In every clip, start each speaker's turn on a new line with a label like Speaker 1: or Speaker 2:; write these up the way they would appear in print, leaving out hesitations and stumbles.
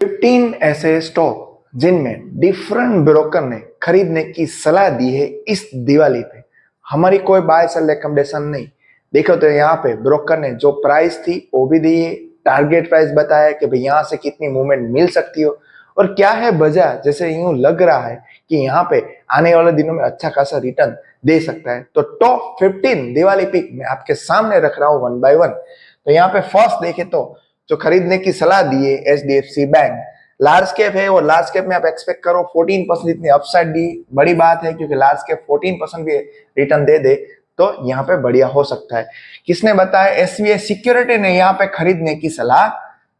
Speaker 1: 15 ऐसे स्टॉक जिनमें different broker ने खरीदने की सलाह दी है इस दिवाली पे। हमारी कोई बाय सेल रिकमेंडेशन नहीं। देखो तो यहाँ पे ब्रोकर ने जो प्राइस थी वो भी दी है, टारगेट प्राइस बताया कि भाई यहाँ से कितनी मूवमेंट मिल सकती हो और क्या है वजह। जैसे यूं लग रहा है कि यहाँ पे आने वाले दिनों में अच्छा खासा रिटर्न दे सकता है। तो टॉप 15 दिवाली पिक में आपके सामने रख रहा हूँ वन बाय वन। तो यहाँ पे फर्स्ट देखे तो जो खरीदने की सलाह दी है एचडीएफसी बैंक, लार्ज कैप है और लार्ज कैप में आप एक्सपेक्ट करो 14% इतनी अपसाइड दी। बड़ी बात है क्योंकि लार्ज कैप 14% भी रिटर्न दे दे तो यहाँ पे बढ़िया हो सकता है। किसने बताया? एसबीआई सिक्योरिटी ने यहाँ पे खरीदने की सलाह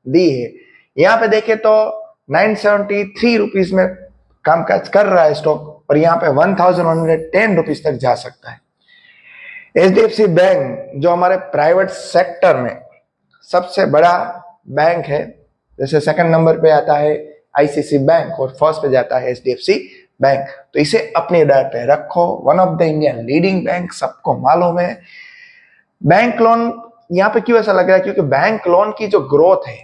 Speaker 1: दी है। यहाँ पे देखे तो 973 रुपीज में कामकाज कर रहा है स्टॉक और यहाँ पे 1110 रुपीज तक जा सकता है। एचडीएफसी बैंक जो हमारे प्राइवेट सेक्टर में सबसे बड़ा बैंक है, जैसे सेकंड नंबर पे आता है आईसीसी बैंक और फर्स्ट पे जाता है एचडीएफसी बैंक, तो इसे अपने डर पे रखो। One of the Indian leading bank, सबको मालूम है। बैंक लोन यहाँ पे क्यों ऐसा लग रहा है? क्योंकि बैंक लोन की जो ग्रोथ है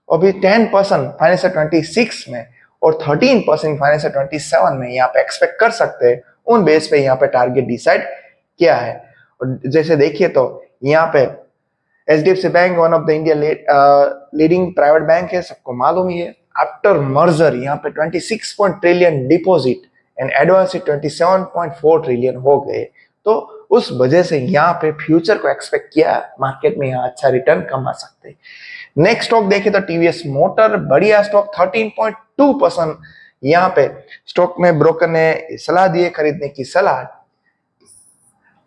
Speaker 1: अभी 10% फाइनेंशियल 26 में और 13% फाइनेंशियल 27 में यहाँ पे एक्सपेक्ट कर सकते हैं। उन बेस पे यहाँ पे टारगेट डिसाइड किया है। और जैसे देखिए तो यहाँ पे HDFC bank one of the India leading private bank है, सबको मालूम ही है। आफ्टर मर्जर यहाँ पे 26 trillion deposit and advance 27.4 trillion हो गए, तो उस वजह से यहाँ पे फ्यूचर को एक्सपेक्ट किया मार्केट में यहाँ अच्छा रिटर्न कमा सकते हैं। नेक्स्ट स्टॉक देखे तो टीवीएस मोटर, बढ़िया स्टॉक 13.2% यहाँ पे स्टॉक में ब्रोकर ने सलाह दी है खरीदने की सलाह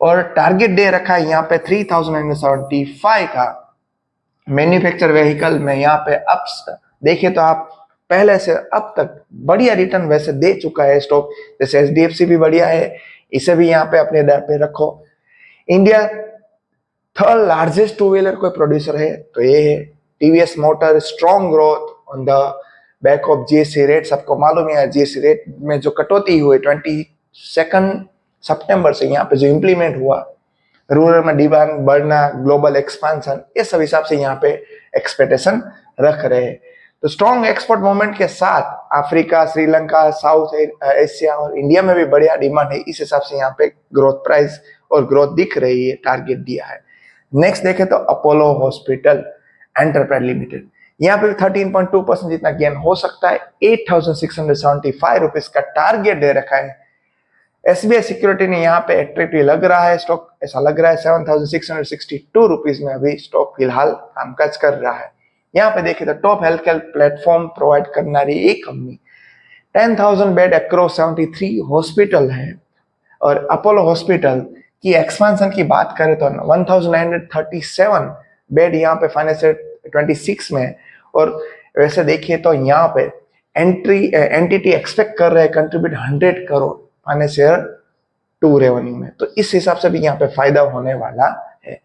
Speaker 1: और टारगेट दे रखा है यहाँ पे 3075 का। मैन्युफैक्चर व्हीकल में यहाँ पे अप्स देखिए तो आप पहले से अब तक बढ़िया रिटर्न वैसे दे चुका है स्टॉक। जैसे एचडीएफसी भी बढ़िया है, इसे भी यहाँ पे अपने डर पे रखो। India third largest two wheeler कोई प्रोड्यूसर है तो ये है TVS motor. Strong growth on the back of GST rate, सबको मालूम है जीएसटी रेट में जो कटौती हुई 22 सितंबर से यहाँ पे जो इम्प्लीमेंट हुआ, रूरल में डिमांड बढ़ना, ग्लोबल एक्सपांशन, ये सब हिसाब से यहाँ पे एक्सपेक्टेशन रख रहे हैं। तो स्ट्रॉन्ग एक्सपोर्ट मूवमेंट के साथ अफ्रीका, श्रीलंका, साउथ एशिया और इंडिया में भी बढ़िया डिमांड है। इस हिसाब से यहाँ पे ग्रोथ प्राइस और ग्रोथ दिख रही है, टारगेट दिया है। नेक्स्ट देखे तो अपोलो हॉस्पिटल एंटरप्राइज लिमिटेड, यहाँ पे 13.2% जितना गेन हो सकता है। 8675 रुपीज का टारगेट दे रखा है। एसबीआई सिक्योरिटी ने यहाँ पे एट्रैक्टिव लग रहा है स्टॉक, ऐसा लग रहा है 7662 रुपीज में अभी स्टॉक फिलहाल कामकाज कर रहा है। यहाँ पे देखिए तो top health care platform provide करना रही एक कंपनी, 10,000 बेड अक्रॉस 73 हॉस्पिटल है। और अपोलो हॉस्पिटल की एक्सपेंशन की बात करें तो 1937 बेड यहाँ पे फाइनेंशियल 26 में, और वैसे देखिए तो यहाँ पे एंटिटी एक्सपेक्ट कर रहे हैं कंट्रीब्यूट 100 करोड़ फाइनेंशियल 2 रेवेन्यू में, तो इस हिसाब से भी यहाँ पे फायदा होने वाला है।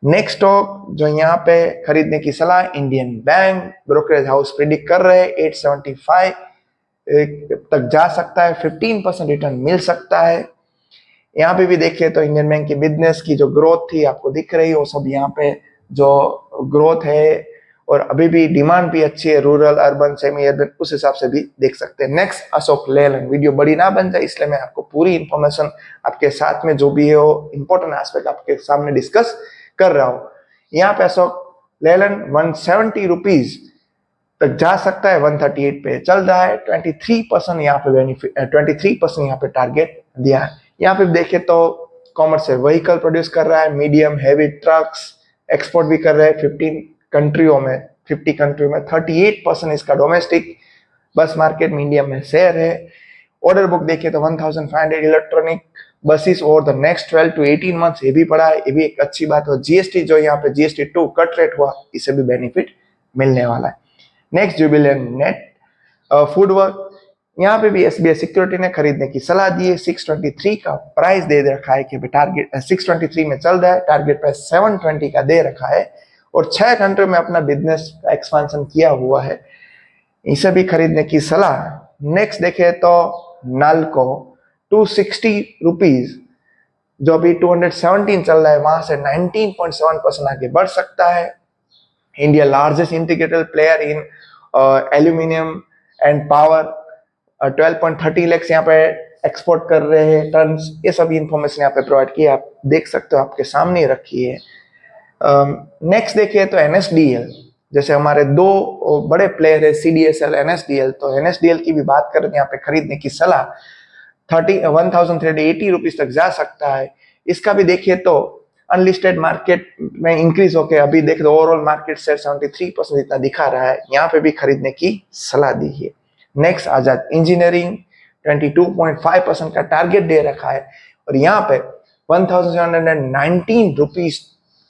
Speaker 1: नेक्स्ट स्टॉक जो यहाँ पे खरीदने की सलाह Indian bank, brokerage house predict कर रहे हैं 875 तक जा सकता है, 15% रिटर्न मिल सकता है। यहाँ पे भी देखिए तो इंडियन बैंक की बिजनेस की जो ग्रोथ थी आपको दिख रही है, वो सब यहाँ पे जो ग्रोथ है और अभी भी डिमांड भी अच्छी है, रूरल, अर्बन, सेमी अर्बन, उस हिसाब से भी देख सकते हैं। नेक्स्ट अशोक लेलैंड, वीडियो बड़ी ना बन जाए इसलिए मैं आपको पूरी इंफॉर्मेशन आपके साथ में जो भी है वो इंपॉर्टेंट एस्पेक्ट आपके सामने डिस्कस कर रहा हूँ। यहाँ पे अशोक लेलैंड 170 रुपीज तक जा सकता है, 138 पे चल रहा है। 23% यहाँ पे बेनिफिट, 23% यहाँ पे टारगेट दिया है। यहाँ पे देखिए तो कॉमर्शियल व्हीकल प्रोड्यूस कर रहा है, मीडियम हैवी ट्रक्स एक्सपोर्ट भी कर रहे हैं 50 कंट्रियों में। 38% इसका डोमेस्टिक बस मार्केट में इंडिया में शेयर है। ऑर्डर बुक देखिए तो 1500 electronic buses over the next 12 to 18 months, ये भी पड़ा है, ये भी एक अच्छी बात है। जीएसटी जो यहाँ पे जीएसटी 2 कट रेट हुआ, इसे भी बेनिफिट मिलने वाला है। Next Jubilant net food work, यहाँ पे भी एसबीआई सिक्योरिटी ने खरीदने की सलाह दी है। 623 का प्राइस दे रखा है कि टारगेट 623 में चल रहा है, टारगेट प्राइस 720 का दे रखा है और 6 कंट्री में अपना बिजनेस का एक्सपेंशन किया हुआ है, इसे भी खरीदने की सलाह। नेक्स्ट देखे तो नालको 260 रुपीज जो अभी 217 चल रहा है, वहां से 19.7% आगे बढ़ सकता है। India largest integrated player in aluminium and power 12.30 lakhs यहाँ पे एक्सपोर्ट कर रहे हैं टन्स, ये सभी इंफॉर्मेशन यहाँ पे प्रोवाइड की आप देख सकते हो, आपके सामने ही रखी है। नेक्स्ट देखिए तो एनएसडीएल, जैसे हमारे दो बड़े प्लेयर है सीडीएसएल एनएसडीएल, तो एनएसडीएल की भी बात करें यहाँ पे खरीदने की सलाह 1380 रुपीज तक जा सकता है। इसका भी देखिए तो अनलिस्टेड मार्केट में इंक्रीज होके अभी देख दो ओवरऑल मार्केट शेयर 73% इतना दिखा रहा है, यहाँ पे भी खरीदने की सलाह दी है। नेक्स्ट आजाद इंजीनियरिंग 22.5% का टारगेट दे रखा है और यहाँ पे 1719 रुपीज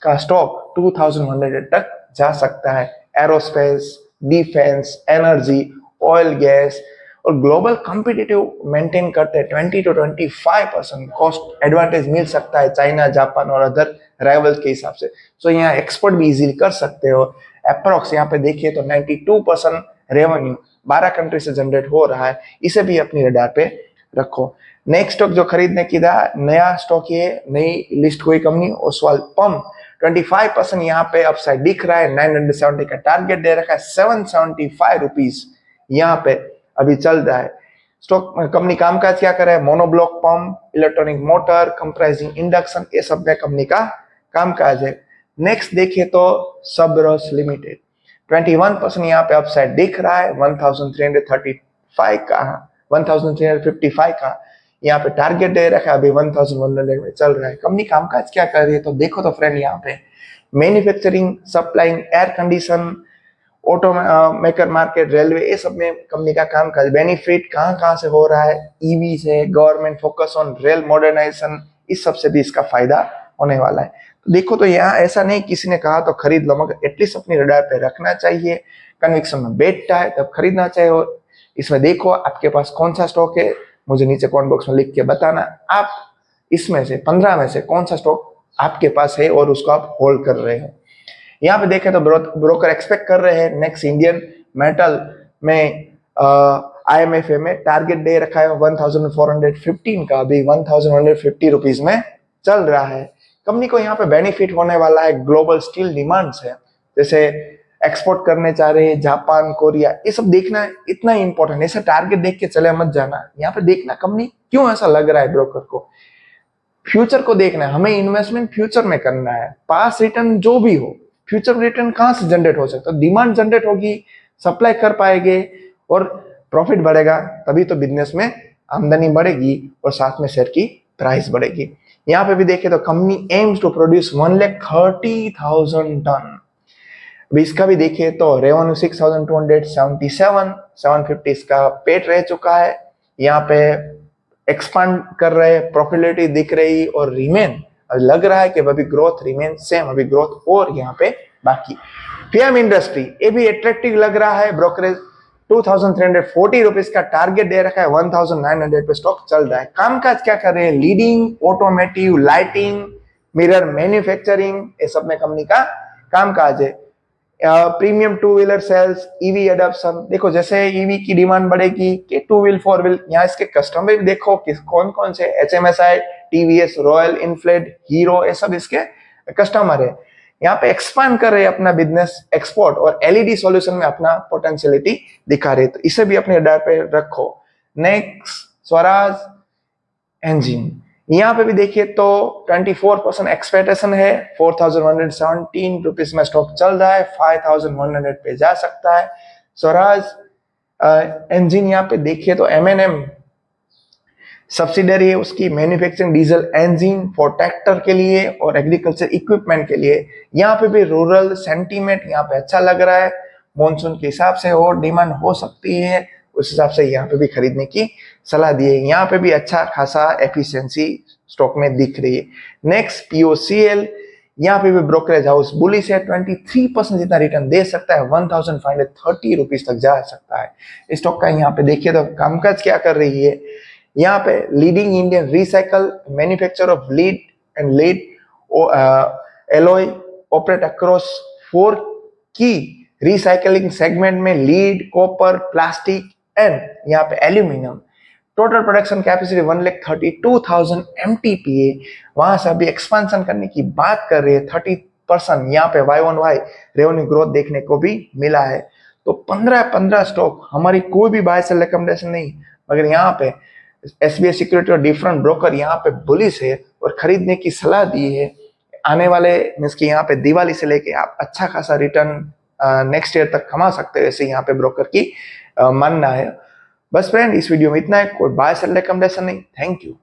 Speaker 1: का स्टॉक 2100 तक जा सकता है। Aerospace, defence, energy, oil gas और ग्लोबल कॉम्पिटिटिव मेंटेन करते हैं 20 to 25% कॉस्ट एडवांटेज मिल सकता है चाइना, जापान और अदर राइवल्स के हिसाब से। सो यहाँ एक्सपोर्ट भी इजीली कर सकते हो। अप्रोक्स यहाँ पे देखिए तो 92% रेवेन्यू 12 कंट्री से जनरेट हो रहा है, इसे भी अपनी रडार पे रखो। नेक्स्ट स्टॉक जो खरीदने की था, नया स्टॉक ये नई लिस्ट हुई कंपनी ओसवाल पंप, 25% यहाँ पे अपसाइड दिख रहा है। 970 का टारगेट दे रखा है, 775 रुपीज यहाँ पे अभी चल रहा है। स्टॉक कंपनी कामकाज क्या कर रहा है, monoblock pump, electronic motor, compressing induction, ये सब में कंपनी का कामकाज है। नेक्स्ट देखिए तो सबरस लिमिटेड 21% यहाँ पे अपसाइड दिख रहा है। 1335 का 1355 का यहाँ पे टारगेट दे रखा है, अभी 1100 में चल रहा है। कंपनी कामकाज क्या कर रही है तो देखो तो फ्रेंड, यहाँ पे manufacturing, supplying, air condition, auto maker market, railway, ये सब में कंपनी का कामकाज। बेनिफिट कहाँ से हो रहा है, ईवी से, government focus on rail modernisation, इस सब से भी इसका फायदा होने वाला है। तो देखो तो यहाँ ऐसा नहीं किसी ने कहा तो खरीद लो, मगर एटलीस्ट अपनी रडार पे रखना चाहिए। कन्विक्शन में बैठता है तब खरीदना चाहिए। और इसमें देखो आपके पास कौन सा स्टॉक है, मुझे नीचे कमेंट बॉक्स में लिख के बताना। आप इसमें से 15 में से कौन सा स्टॉक आपके पास है और उसको आप होल्ड कर रहे हो। यहाँ पे देखें तो ब्रोकर एक्सपेक्ट कर रहे हैं नेक्स्ट इंडियन मेटल में IMFA में टारगेट दे रखा है 1415 का, अभी 1150 रुपीज में चल रहा है। कंपनी को यहाँ पे बेनिफिट होने वाला है, ग्लोबल स्टील डिमांड है, जैसे एक्सपोर्ट करने चाह रहे हैं जापान, कोरिया, ये सब देखना इतना इंपॉर्टेंट। ऐसे टारगेट देख के चले मत जाना, यहाँ पे देखना कंपनी क्यों ऐसा लग रहा है ब्रोकर को, फ्यूचर को देखना है। हमें इन्वेस्टमेंट फ्यूचर में करना है। पास रिटर्न जो भी हो, फ्यूचर रिटर्न कहाँ से जनरेट हो सकता है, डिमांड जनरेट होगी, सप्लाई कर पाएंगे और प्रॉफिट बढ़ेगा, तभी तो बिजनेस में आमदनी बढ़ेगी और साथ में शेयर की प्राइस बढ़ेगी। यहाँ पे भी देखें तो company aims to produce 1,30,000 tonne. अभी इसका भी देखिए तो रेवेन्यू 6,277, 750 इसका पेट रह चुका है। यहाँ पे एक्सपांड कर रहे, प्रॉफिटेबिलिटी दिख रही और रिमेन लग रहा है कि अभी ग्रोथ रिमेन सेम, अभी ग्रोथ और यहाँ पे बाकी। पीएम इंडस्ट्री ये भी अट्रैक्टिव लग रहा है, ब्रोकरेज 2,340 रुपीज का टारगेट दे रखा है, 1,900 पे स्टॉक चल रहा है। कामकाज क्या कर रहे हैं, leading automotive, lighting, mirror manufacturing, ये सब में कंपनी का कामकाज है। Premium two wheeler sales, EV adoption, देखो जैसे ईवी की डिमांड बढ़ेगी कि टू व्हील, फोर व्हील, यहाँ इसके कस्टमर देखो किस कौन कौन से, HMSI, टीवीएस, रॉयल इनफ्लेड, हीरो, ये सब इसके कस्टमर है। यहाँ पे एक्सपांड कर रहे हैं अपना बिजनेस, एक्सपोर्ट और एलईडी सॉल्यूशन में अपना पोटेंशियलिटी दिखा रहे हैं, तो इसे भी अपने रडार पे रखो। नेक्स्ट स्वराज इंजीन, यहाँ पे भी देखिए तो 24% एक्सपेक्टेशन है, 4,117 रुपीज में स्टॉक चल रहा है, 5,100 पे जा सकता है। स्वराज इंजीन यहाँ पे देखिए तो M&M सब्सिडरी है उसकी, manufacturing diesel engine for tractor के लिए और एग्रीकल्चर इक्विपमेंट के लिए। यहाँ पे भी रूरल सेंटीमेंट यहाँ पे अच्छा लग रहा है, मॉनसून के हिसाब से और डिमांड हो सकती है, उस हिसाब से यहाँ पे भी खरीदने की सलाह दी है। यहाँ पे भी अच्छा खासा एफिशिएंसी स्टॉक में दिख रही है। नेक्स्ट POCL, यहाँ पे भी ब्रोकरेज हाउस बुलिश है, 23% जितना रिटर्न दे सकता है, 1,530 रुपीज तक जा सकता है। इस स्टॉक का यहाँ पे देखिए तो कामकाज क्या कर रही है, यहाँ पे leading Indian recycle manufacture of lead and lead alloy operate across 4 की रिसाइकलिंग सेगमेंट में, लीड, कॉपर, प्लास्टिक एंड यहाँ पे aluminium. Total production capacity 1,32,000 MTPA, वहां से अभी एक्सपेंशन करने की बात कर रही है। 30% यहाँ पे Y-on-Y रेवेन्यू ग्रोथ देखने को भी मिला है। तो 15 स्टॉक हमारी कोई भी बाय सेल रिकमेंडेशन नहीं, मगर यहाँ पे एसबीआई सिक्योरिटी और डिफरेंट ब्रोकर यहाँ पे बुलिश है और खरीदने की सलाह दी है। आने वाले मीन्स कि यहाँ पे दिवाली से लेके आप अच्छा खासा रिटर्न नेक्स्ट ईयर तक कमा सकते हो, ऐसे यहाँ पे ब्रोकर की मानना है। बस फ्रेंड, इस वीडियो में इतना है, कोई बाय सेल रिकमेंडेशन नहीं। Thank you.